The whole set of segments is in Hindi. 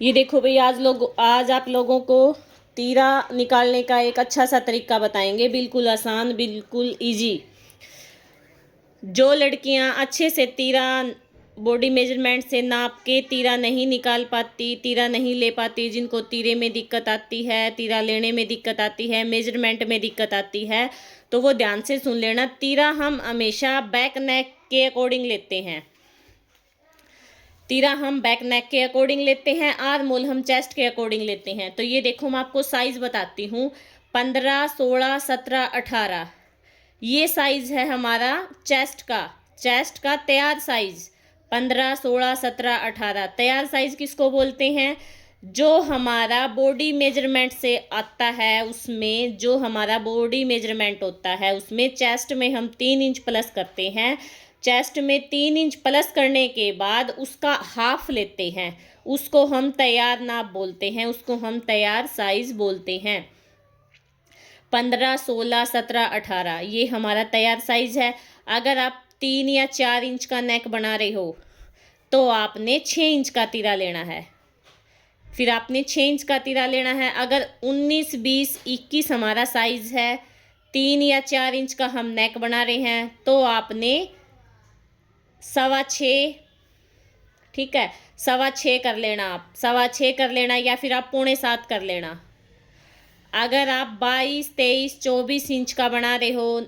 ये देखो भाई, आज आप लोगों को तीरा निकालने का एक अच्छा सा तरीका बताएंगे। बिल्कुल आसान, बिल्कुल इजी। जो लड़कियां अच्छे से तीरा बॉडी मेजरमेंट से नाप के तीरा नहीं निकाल पाती, तीरा नहीं ले पाती, जिनको तीरे में दिक्कत आती है, तीरा लेने में दिक्कत आती है, मेजरमेंट में दिक्कत आती है, तो वो ध्यान से सुन लेना। तीरा हम हमेशा बैक नेक के अकॉर्डिंग लेते हैं। तीरा हम बैक नेक के अकॉर्डिंग लेते हैं, आर्म होल हम चेस्ट के अकॉर्डिंग लेते हैं। तो ये देखो, मैं आपको साइज बताती हूँ। 15, 16, 17, 18 ये साइज है हमारा चेस्ट का तैयार साइज। 15, 16, 17, 18 तैयार साइज किसको बोलते हैं? जो हमारा बॉडी मेजरमेंट से आता है, उसमें जो हमारा बॉडी मेजरमेंट होता है उसमें चेस्ट में हम 3 इंच प्लस करते हैं। चेस्ट में 3 इंच प्लस करने के बाद उसका हाफ लेते हैं, उसको हम तैयार नाप बोलते हैं, उसको हम तैयार साइज बोलते हैं। 15, 16, 17, 18 ये हमारा तैयार साइज है। अगर आप 3 या 4 इंच का नेक बना रहे हो तो आपने 6 इंच का तीरा लेना है। फिर आपने 6 इंच का तीरा लेना है। अगर 19, 20, 21 हमारा साइज है, 3 या 4 इंच का हम नेक बना रहे हैं, तो आपने 6.25, ठीक है, 6.25 कर लेना। आप 6.25 कर लेना, या फिर आप 6.25 कर लेना। अगर आप 22, 23, 24 इंच का बना रहे हो,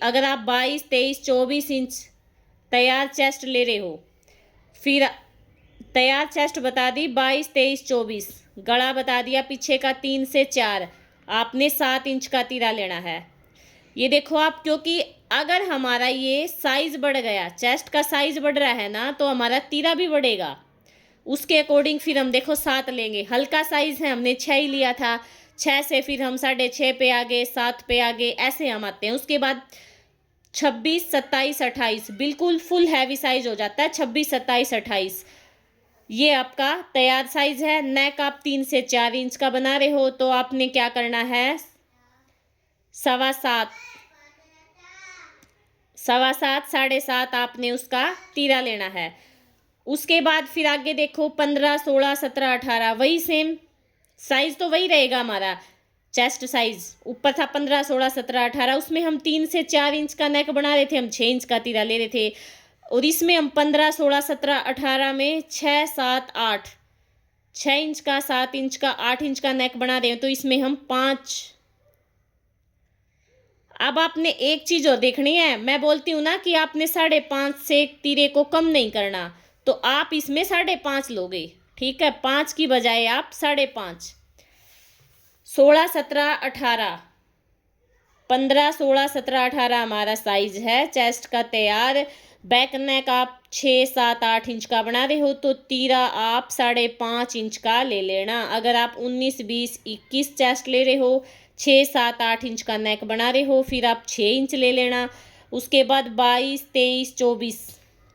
अगर आप 22, 23, 24 इंच तैयार चेस्ट ले रहे हो, फिर तैयार चेस्ट बता दी 22, 23, 24, गला बता दिया पीछे का 3 से 4, आपने 7 इंच का तीरा लेना है। ये देखो आप, क्योंकि अगर हमारा ये साइज बढ़ गया, चेस्ट का साइज बढ़ रहा है ना, तो हमारा तीरा भी बढ़ेगा। उसके अकॉर्डिंग फिर हम देखो 7 लेंगे। हल्का साइज है, हमने 6 ही लिया था, 6 से फिर हम 6.5 पे आ गए, 7 पे आ गए, ऐसे हम आते हैं। उसके बाद 26, 27, 28 बिल्कुल फुल हैवी साइज हो जाता है। 26, 27, 28 ये आपका तैयार साइज है। नेक आप 3 से 4 इंच का बना रहे हो, तो आपने क्या करना है, 7.25, 7.25, 7.5 आपने उसका तीरा लेना है। उसके बाद फिर आगे देखो 15, 16, 17, 18 वही सेम साइज, तो वही रहेगा हमारा। चेस्ट साइज ऊपर था 15, 16, 17, 18, उसमें हम 3 से 4 इंच का नेक बना रहे थे, हम 6 इंच का तीरा ले रहे थे। और इसमें हम 15, 16, 17, 18 में 6, 7, 8, 6 इंच का, 7 इंच का, 8 इंच का नेक बना रहे हैं, तो इसमें हम 5। अब आपने एक चीज और देखनी है, मैं बोलती हूँ ना कि आपने 5.5 से तीरे को कम नहीं करना, तो आप इसमें 5.5 लोगे, ठीक है, 5 की बजाय आप 5.5। 16, 17, 18, 15, 16, 17, 18 हमारा साइज है चेस्ट का तैयार। बैक नेक आप 6, 7, 8 इंच का बना रहे हो, तो तीरा आप 5.5 इंच का ले लेना। अगर आप 19, 20, 21 चेस्ट ले रहे हो, 6, 7, 8 इंच का नेक बना रहे हो, फिर आप 6 इंच ले लेना। उसके बाद 22, 23, 24,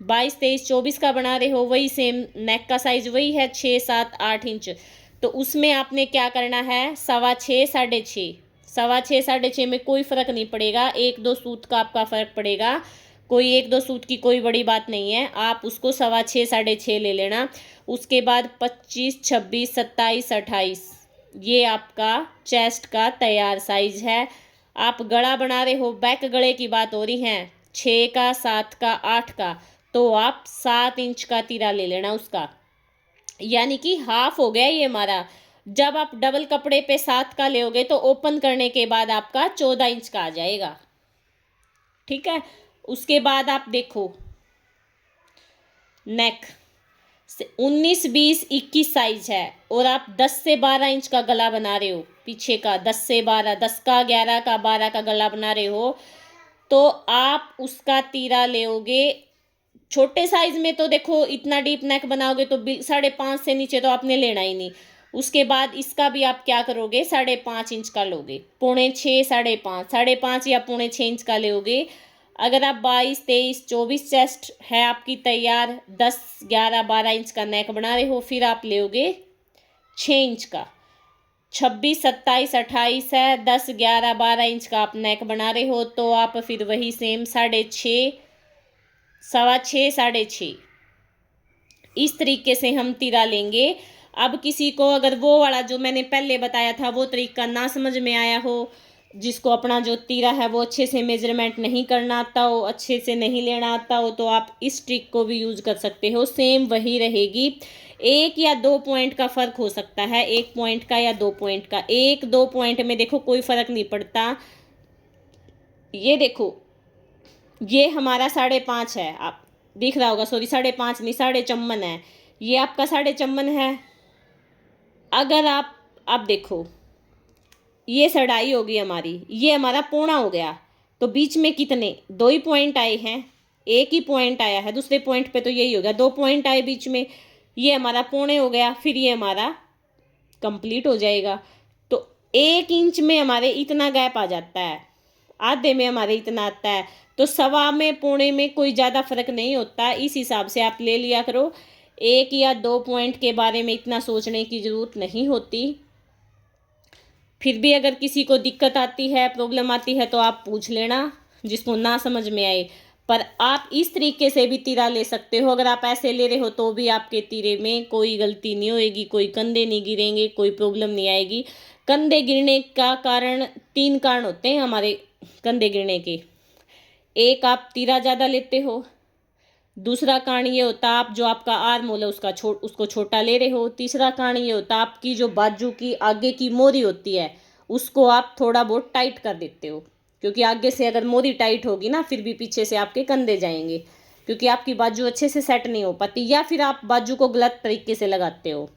22, 23, 24 का बना रहे हो, वही सेम नेक का साइज वही है, 6, 7, 8 इंच। तो उसमें आपने क्या करना है, 6.25, 6.5, 6.25, 6.5 में कोई फ़र्क नहीं पड़ेगा, 1-2 सूत का आपका फ़र्क पड़ेगा, कोई 1-2 सूत की कोई बड़ी बात नहीं है, आप उसको 6.25, 6.5 ले लेना। उसके बाद 25, 26, 27, 28 ये आपका चेस्ट का तैयार साइज है। आप गला बना रहे हो, बैक गले की बात हो रही है, 6 का, 7 का, 8 का, तो आप 7 इंच का तीरा ले लेना उसका, यानी कि हाफ हो गया ये हमारा। जब आप डबल कपड़े पे 7 का लेोगे तो ओपन करने के बाद आपका 14 इंच का आ जाएगा, ठीक है। उसके बाद आप देखो नेक 19, 20, 21 साइज है, और आप 10 से 12 इंच का गला बना रहे हो, पीछे का 10 से 12, 10 का, 11 का, 12 का गला बना रहे हो, तो आप उसका तीरा लेोगे। छोटे साइज में तो देखो इतना डीप नेक बनाओगे तो 5.5 से नीचे तो आपने लेना ही नहीं। उसके बाद इसका भी आप क्या करोगे, 5.5 इंच का लोगे, 5.25, 5.5, 5.5 या 5.6 इंच का लोगे। अगर आप 22, 23, 24 चेस्ट है आपकी तैयार, 10, 11, 12 इंच का नेक बना रहे हो, फिर आप लोगे 6 इंच का। 26, 27, 28 है, 10, 11, 12 इंच का आप नेक बना रहे हो, तो आप फिर वही सेम 6.5, 6.25, 6.5 इस तरीके से हम तीरा लेंगे। अब किसी को अगर वो वाला जो मैंने पहले बताया था वो तरीका ना समझ में आया हो, जिसको अपना जो तीरा है वो अच्छे से मेजरमेंट नहीं करना आता हो, अच्छे से नहीं लेना आता हो, तो आप इस ट्रिक को भी यूज़ कर सकते हो। सेम वही रहेगी, 1 या 2 पॉइंट का फ़र्क हो सकता है, 1 पॉइंट का या 2 पॉइंट का। 1-2 पॉइंट में देखो कोई फ़र्क नहीं पड़ता। ये देखो, ये हमारा 5.5 है, आप दिख रहा होगा, सॉरी 5.5 नहीं, 5.5 है। ये आपका 5.5 है। अगर आप देखो, ये सड़ाई होगी हमारी, ये हमारा पौना हो गया, तो बीच में कितने 2 ही पॉइंट आए हैं, एक ही पॉइंट आया है, दूसरे पॉइंट पे तो यही हो गया, 2 पॉइंट आए बीच में, ये हमारा पौने हो गया, फिर ये हमारा कंप्लीट हो जाएगा। तो 1 इंच में हमारे इतना गैप आ जाता है, आधे में हमारे इतना आता है, तो सवा में पौने में कोई ज़्यादा फर्क नहीं होता। इस हिसाब से आप ले लिया करो। 1 या 2 पॉइंट के बारे में इतना सोचने की ज़रूरत नहीं होती। फिर भी अगर किसी को दिक्कत आती है, प्रॉब्लम आती है, तो आप पूछ लेना, जिसको ना समझ में आए। पर आप इस तरीके से भी तीरा ले सकते हो। अगर आप ऐसे ले रहे हो तो भी आपके तीरे में कोई गलती नहीं होएगी, कोई कंधे नहीं गिरेंगे, कोई प्रॉब्लम नहीं आएगी। कंधे गिरने का कारण 3 कारण होते हैं हमारे कंधे गिरने के। एक, आप तीरा ज़्यादा लेते हो। दूसरा कारण ये होता है आप जो आपका आर्म होल है उसको छोटा ले रहे हो। तीसरा कारण ये होता है आपकी जो बाजू की आगे की मोरी होती है उसको आप थोड़ा बहुत टाइट कर देते हो, क्योंकि आगे से अगर मोरी टाइट होगी ना, फिर भी पीछे से आपके कंधे जाएंगे, क्योंकि आपकी बाजू अच्छे से सेट नहीं हो पाती, या फिर आप बाजू को गलत तरीके से लगाते हो।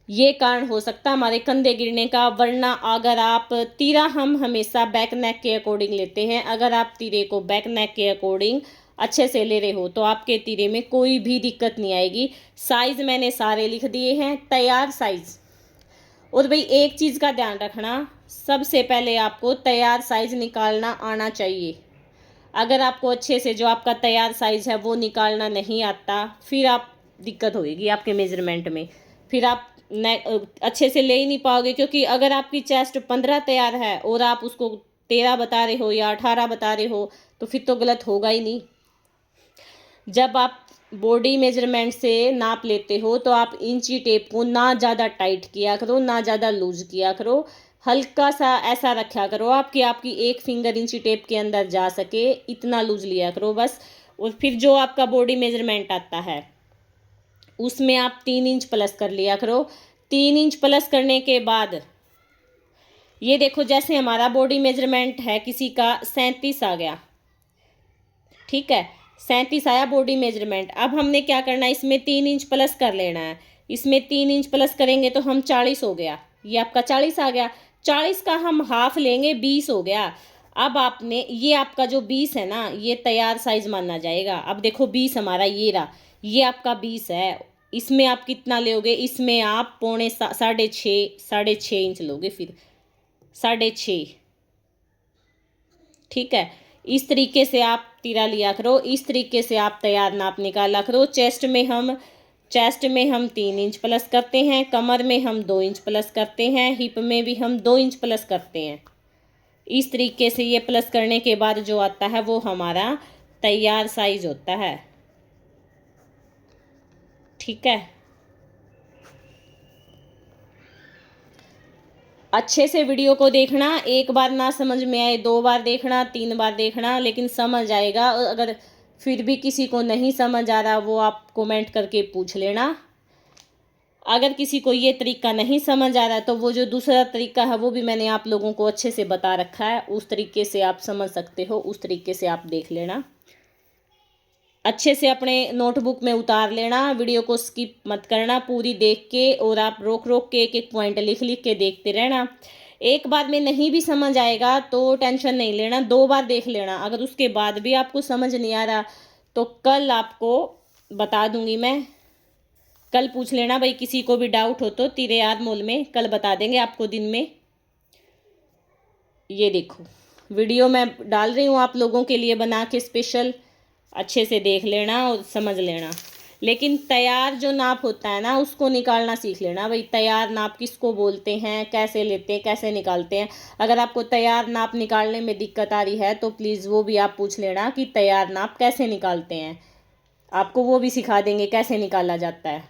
ये कारण हो सकता है हमारे कंधे गिरने का। वरना अगर आप तीरा, हम हमेशा बैक नेक के अकॉर्डिंग लेते हैं। अगर आप तीरे को बैक नेक के अकॉर्डिंग अच्छे से ले रहे हो तो आपके तीरे में कोई भी दिक्कत नहीं आएगी। साइज़ मैंने सारे लिख दिए हैं, तैयार साइज़। और भाई एक चीज़ का ध्यान रखना, सबसे पहले आपको तैयार साइज़ निकालना आना चाहिए। अगर आपको अच्छे से जो आपका तैयार साइज़ है वो निकालना नहीं आता, फिर आप दिक्कत होगी आपके मेजरमेंट में, फिर आप अच्छे से ले ही नहीं पाओगे। क्योंकि अगर आपकी चेस्ट 15 तैयार है और आप उसको 13 बता रहे हो या 18 बता रहे हो, तो फिर तो गलत होगा ही नहीं। जब आप बॉडी मेजरमेंट से नाप लेते हो तो आप इंची टेप को ना ज़्यादा टाइट किया करो, ना ज़्यादा लूज किया करो, हल्का सा ऐसा रखा करो आपकी एक फिंगर इंची टेप के अंदर जा सके, इतना लूज लिया करो बस। और फिर जो आपका बॉडी मेजरमेंट आता है उसमें आप 3 इंच प्लस कर लिया करो। 3 इंच प्लस करने के बाद ये देखो, जैसे हमारा बॉडी मेजरमेंट है किसी का 37 आ गया, ठीक है, 37 आया बॉडी मेजरमेंट। अब हमने क्या करना है, इसमें 3 इंच प्लस कर लेना है। इसमें 3 इंच प्लस करेंगे तो हम 40 हो गया, ये आपका 40 आ गया। 40 का हम हाफ लेंगे, 20 हो गया। अब आपने ये आपका जो 20 है ना, ये तैयार साइज माना जाएगा। अब देखो 20 हमारा ये रहा, ये आपका 20 है। इसमें आप कितना लोगे, इसमें आप पौने 6.5 इंच लोगे, फिर 6.5, ठीक है। इस तरीके से आप तीरा लिया करो, इस तरीके से आप तैयार नाप निकाला करो। चेस्ट में हम 3 इंच प्लस करते हैं, कमर में हम 2 इंच प्लस करते हैं, हिप में भी हम 2 इंच प्लस करते हैं। इस तरीके से ये प्लस करने के बाद जो आता है वो हमारा तैयार साइज होता है, ठीक है। अच्छे से वीडियो को देखना, एक बार ना समझ में आए 2 बार देखना, 3 बार देखना, लेकिन समझ आएगा। अगर फिर भी किसी को नहीं समझ आ रहा वो आप कमेंट करके पूछ लेना। अगर किसी को ये तरीका नहीं समझ आ रहा तो वो जो दूसरा तरीका है वो भी मैंने आप लोगों को अच्छे से बता रखा है, उस तरीके से आप समझ सकते हो, उस तरीके से आप देख लेना। अच्छे से अपने नोटबुक में उतार लेना, वीडियो को स्किप मत करना, पूरी देख के, और आप रोक रोक के एक एक पॉइंट लिख लिख के देखते रहना। एक बार में नहीं भी समझ आएगा तो टेंशन नहीं लेना, 2 बार देख लेना। अगर उसके बाद भी आपको समझ नहीं आ रहा तो कल आपको बता दूंगी मैं, कल पूछ लेना भाई, किसी को भी डाउट हो तो तीरे याद मोल में कल बता देंगे आपको दिन में। ये देखो वीडियो मैं डाल रही हूँ आप लोगों के लिए बना के स्पेशल, अच्छे से देख लेना और समझ लेना। लेकिन तैयार जो नाप होता है ना उसको निकालना सीख लेना भाई, तैयार नाप किसको बोलते हैं, कैसे लेते हैं, कैसे निकालते हैं। अगर आपको तैयार नाप निकालने में दिक्कत आ रही है तो प्लीज़ वो भी आप पूछ लेना कि तैयार नाप कैसे निकालते हैं, आपको वो भी सिखा देंगे कैसे निकाला जाता है।